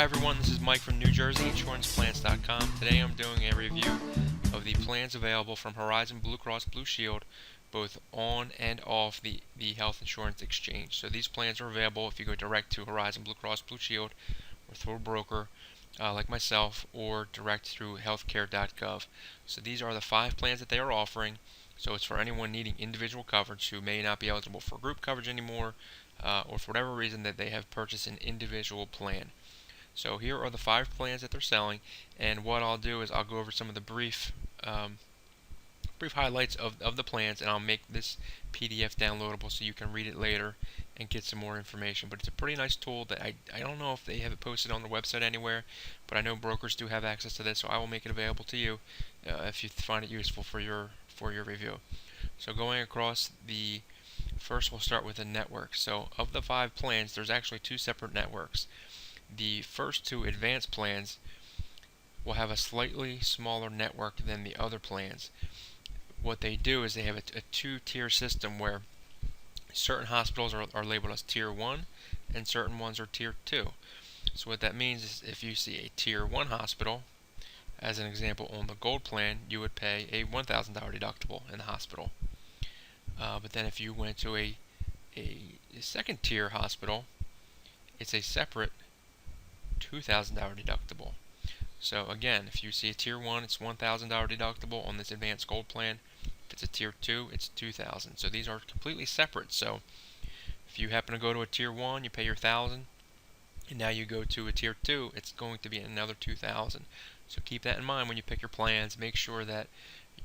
Hi everyone, this is Mike from NewJerseyInsurancePlans.com. Today I'm doing a review of the plans available from Horizon Blue Cross Blue Shield, both on and off the health insurance exchange. So these plans are available if you go direct to Horizon Blue Cross Blue Shield or through a broker like myself, or direct through healthcare.gov. So these are the 5 plans that they are offering. So it's for anyone needing individual coverage who may not be eligible for group coverage anymore, or for whatever reason that they have purchased an individual plan. So here are the 5 plans that they're selling, and what I'll do is I'll go over some of the brief highlights of the plans, and I'll make this PDF downloadable so you can read it later and get some more information. But it's a pretty nice tool that I don't know if they have it posted on their website anywhere, but I know brokers do have access to this, so I will make it available to you if you find it useful for your review. So going across, first we'll start with the network. So of the 5 plans, there's actually 2 separate networks. The first 2 advanced plans will have a slightly smaller network than the other plans. What they do is they have a 2-tier system where certain hospitals are labeled as Tier 1 and certain ones are Tier 2. So what that means is if you see a Tier 1 hospital, as an example on the Gold plan, you would pay a $1,000 deductible in the hospital. But then if you went to a second tier hospital, it's a separate $2,000 deductible. So again, if you see a Tier 1, it's $1,000 deductible on this advanced Gold plan. If it's a Tier 2, it's $2,000. So these are completely separate. So if you happen to go to a Tier 1, you pay your $1,000, and now you go to a Tier 2, it's going to be another $2,000. So keep that in mind when you pick your plans. Make sure that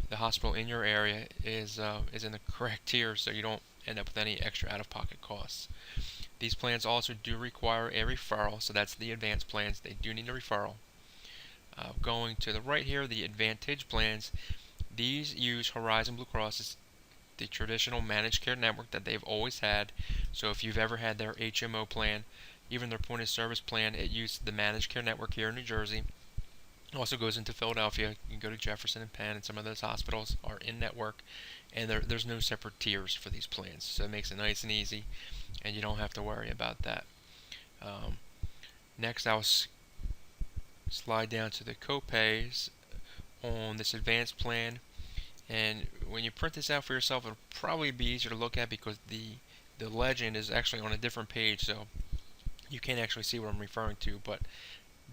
the hospital in your area is in the correct tier, so you don't end up with any extra out-of-pocket costs. These plans also do require a referral, so that's the advanced plans. They do need a referral. Going to the right here, the Advantage plans, these use Horizon Blue Cross as the traditional managed care network that they've always had. So if you've ever had their HMO plan, even their point of service plan, it used the managed care network here in New Jersey. It also goes into Philadelphia. You can go to Jefferson and Penn, and some of those hospitals are in network, and there's no separate tiers for these plans, so it makes it nice and easy, and you don't have to worry about that. Next, I'll slide down to the copays on this advanced plan, and when you print this out for yourself, it'll probably be easier to look at because the legend is actually on a different page, so you can't actually see what I'm referring to. But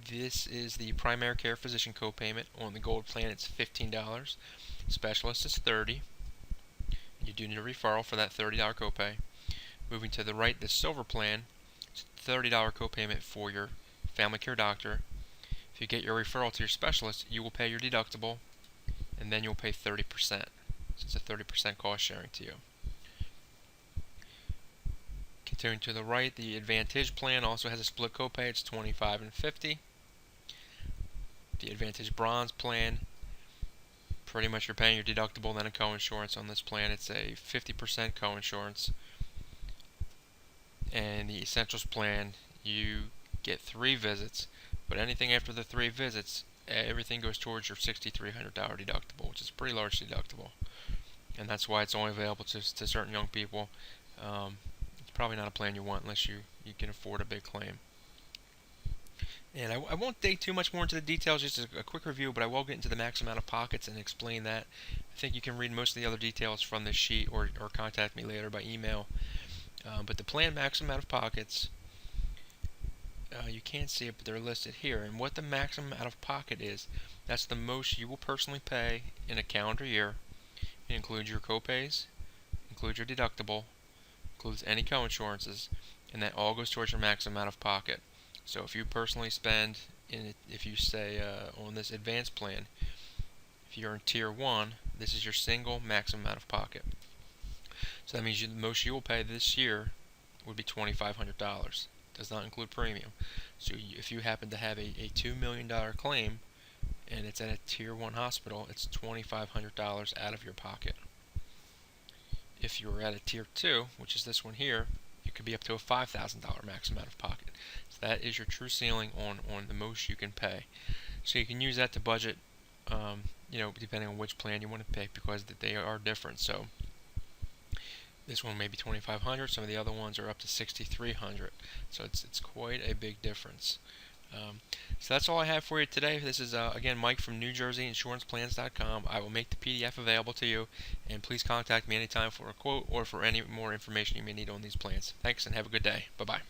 this is the primary care physician copayment. On the Gold plan, it's $15. Specialist is $30. You do need a referral for that $30 copay. Moving to the right, the Silver plan, it's $30 copayment for your family care doctor. If you get your referral to your specialist, you will pay your deductible, and then you'll pay 30%. So it's a 30% cost sharing to you. Continuing to the right, the Advantage plan also has a split copay. It's $25 and $50. The Advantage Bronze plan, pretty much you're paying your deductible, then a coinsurance on this plan. It's a 50% coinsurance. And the Essentials plan, you get 3 visits, but anything after the 3 visits, everything goes towards your $6,300 deductible, which is a pretty large deductible. And that's why it's only available to certain young people. It's probably not a plan you want unless you can afford a big claim. And I won't dig too much more into the details, just a quick review, but I will get into the max amount of pockets and explain that. I think you can read most of the other details from this sheet, or contact me later by email. But the plan max amount of pockets, you can't see it, but they're listed here. And what the maximum out of pocket is, that's the most you will personally pay in a calendar year. It includes your copays, includes your deductible, includes any coinsurances, and that all goes towards your maximum out of pocket. So if you personally spend, if you say on this advanced plan, if you're in Tier 1, this is your single maximum out of pocket. So that means the most you will pay this year would be $2,500. Does not include premium. So if you happen to have a $2 million claim and it's at a Tier 1 hospital, it's $2,500 out of your pocket. If you're at a Tier 2, which is this one here, you could be up to a $5,000 maximum out of pocket. So that is your true ceiling on the most you can pay. So you can use that to budget, depending on which plan you want to pick, because they are different. So this one may be $2,500. Some of the other ones are up to $6,300. So it's quite a big difference. So that's all I have for you today. This is, again, Mike from NewJerseyInsurancePlans.com. I will make the PDF available to you, and please contact me anytime for a quote or for any more information you may need on these plans. Thanks, and have a good day. Bye-bye.